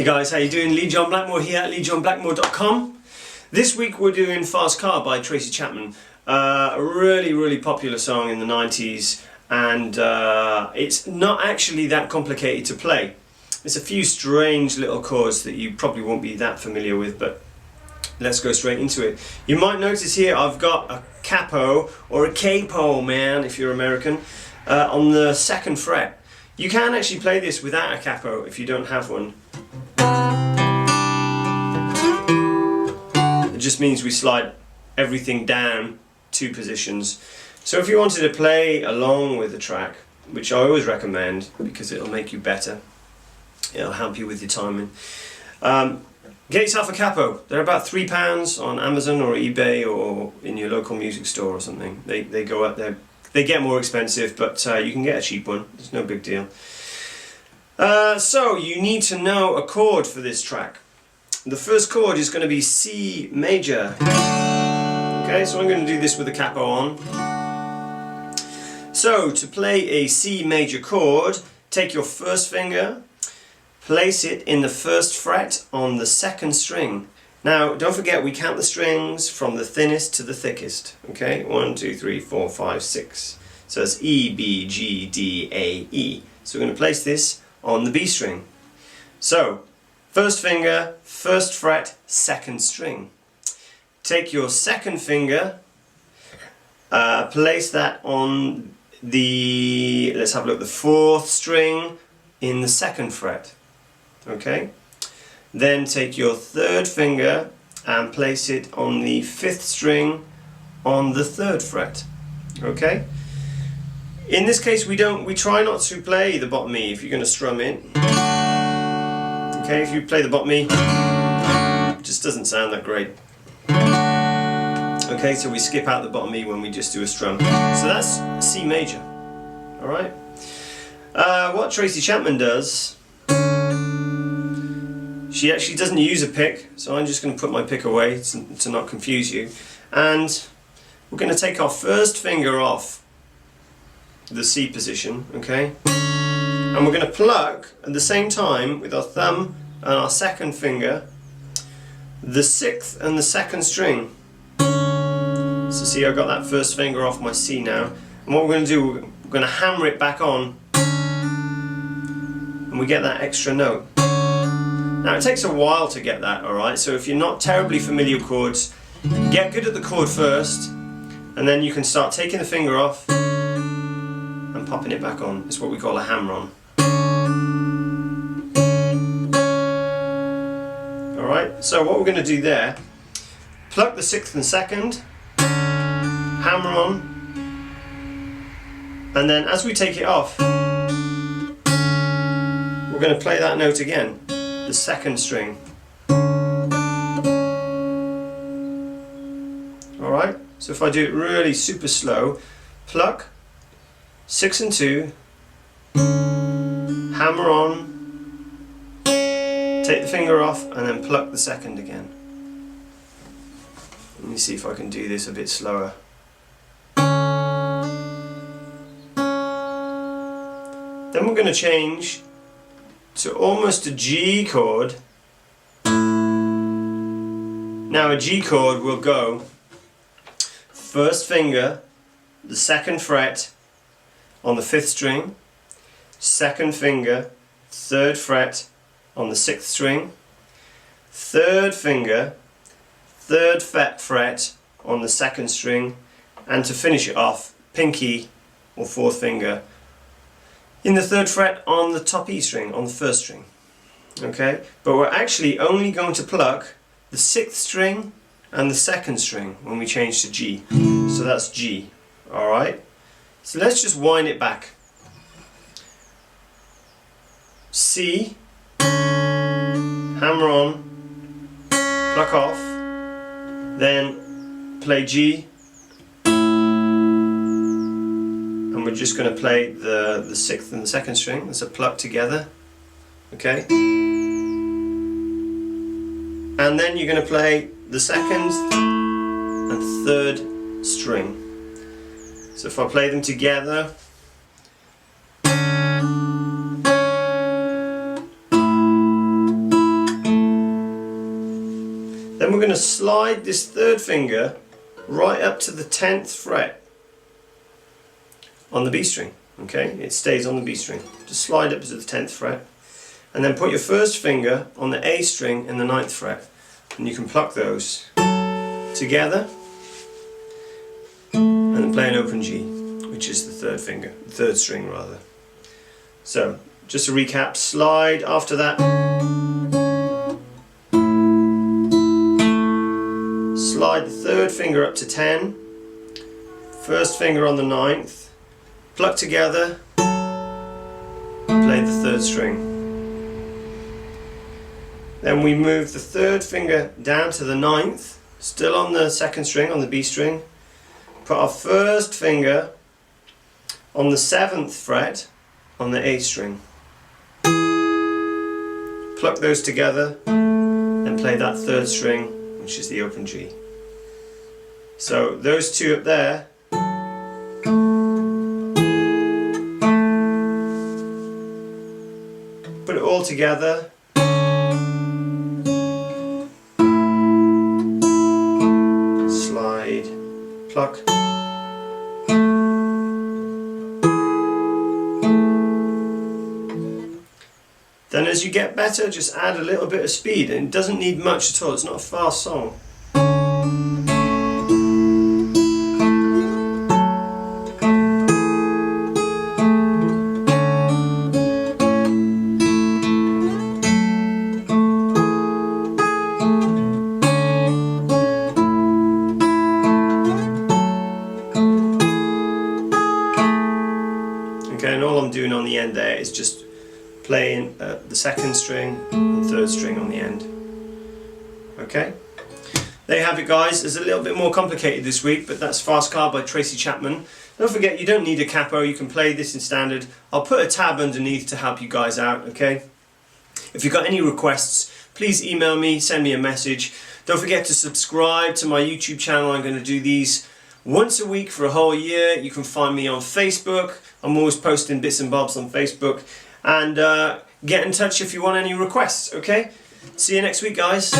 guys, how you doing? Lee John Blackmore here at leejohnblackmore.com. This week we're doing Fast Car by TRACY CHAPMAN. A really popular song in the 90s, and it's not actually that complicated to play. There's a few strange little chords that you probably won't be that familiar with, but let's go straight into it. You might notice here I've got a Capo, or a Capo, man, if you're American, on the 2nd fret. You can actually play this without a Capo if you don't have one. It just means we slide everything down 2 positions. So if you wanted to play along with the track, which I always recommend because it'll make you better, it'll help you with your timing, get yourself a Capo. They're about £3 on Amazon or eBay or in your local music store or something. They go up there. They get more expensive, but you can get a cheap one. It's no big deal. So you need to know a chord for this track. The first chord is going to be C major. Okay, so I'm going to do this with the Capo on. So to play a C major chord, take your first finger, place it in the 1st fret on the 2nd string. Now don't forget, we count the strings from the thinnest to the thickest. Okay, 1, 2, 3, 4, 5, 6. So it's E, B, G, D, A, E. So we're going to place this on the B string. So, first finger, 1st fret, 2nd string. Take your 2nd finger, place that on the, let's have a look, the 4th string in the 2nd fret. Okay? Then take your 3rd finger and place it on the 5th string on the 3rd fret. Okay? In this case we try not to play the bottom E if you're going to strum it. Okay, if you play the bottom E, it just doesn't sound that great. Okay, so we skip out the bottom E when we just do a strum. So that's C major. Alright? What TRACY CHAPMAN does, she actually doesn't use a pick, so I'm just going to put my pick away to not confuse you. And we're going to take our 1st finger off the C position, okay? And we're going to pluck at the same time with our thumb and our 2nd finger the 6th and the 2nd string. So see, I've got that 1st finger off my C now. And what we're going to do, we're going to hammer it back on, and we get that extra note. Now it takes a while to get that, alright? So if you're not terribly familiar with chords, get good at the chord first, and then you can start taking the finger off and popping it back on. It's what we call a hammer-on. Alright, so what we're going to do there, pluck the 6th and 2nd, hammer on, and then as we take it off, we're going to play that note again, the 2nd string. Alright, so if I do it really super slow, pluck, 6 and 2, hammer on, take the finger off, and then pluck the 2nd again. Let me see if I can do this a bit slower. Then we're going to change to almost a G chord. Now a G chord will go 1st finger, the 2nd fret on the 5th string, 2nd finger, 3rd fret on the 6th string, 3rd finger, 3rd fret on the 2nd string, and to finish it off, pinky or 4th finger in the 3rd fret on the top E string, on the 1st string. Okay, but we're actually only going to pluck the 6th string and the 2nd string when we change to G. So that's G. Alright, so let's just wind it back. C, hammer on, pluck off, then play G, and we're just going to play the 6th and the 2nd string. That's a pluck together, okay? And then you're going to play the 2nd and 3rd string. So if I play them together, Then we're going to slide this third finger right up to the 10th fret on the B string. Okay, it stays on the B string. Just slide up to the 10th fret, and then put your first finger on the A string in the 9th fret, and you can pluck those together and then play an open G, which is the third finger, the third string rather. So just to recap, slide after that, slide the third finger up to 10, first finger on the 9th, pluck together, play the third string. Then we move the third finger down to the 9th, still on the second string, on the B string. Put our first finger on the 7th fret on the A string. Pluck those together and play that third string, which is the open G. So those two up there put it all together. Slide, pluck. Then as you get better, just add a little bit of speed, and it doesn't need much at all, it's not a fast song. Okay, and all I'm doing on the end there is just playing the second string and third string on the end. Okay, there you have it guys. It's a little bit more complicated this week, but that's Fast Car by TRACY CHAPMAN. Don't forget, you don't need a capo, you can play this in standard. I'll put a tab underneath to help you guys out, okay? If you've got any requests, please email me, send me a message. Don't forget to subscribe to my YouTube channel. I'm going to do these once a week for a whole year. You can find me on Facebook. I'm always posting bits and bobs on Facebook. And get in touch if you want any requests, okay? See you next week, guys.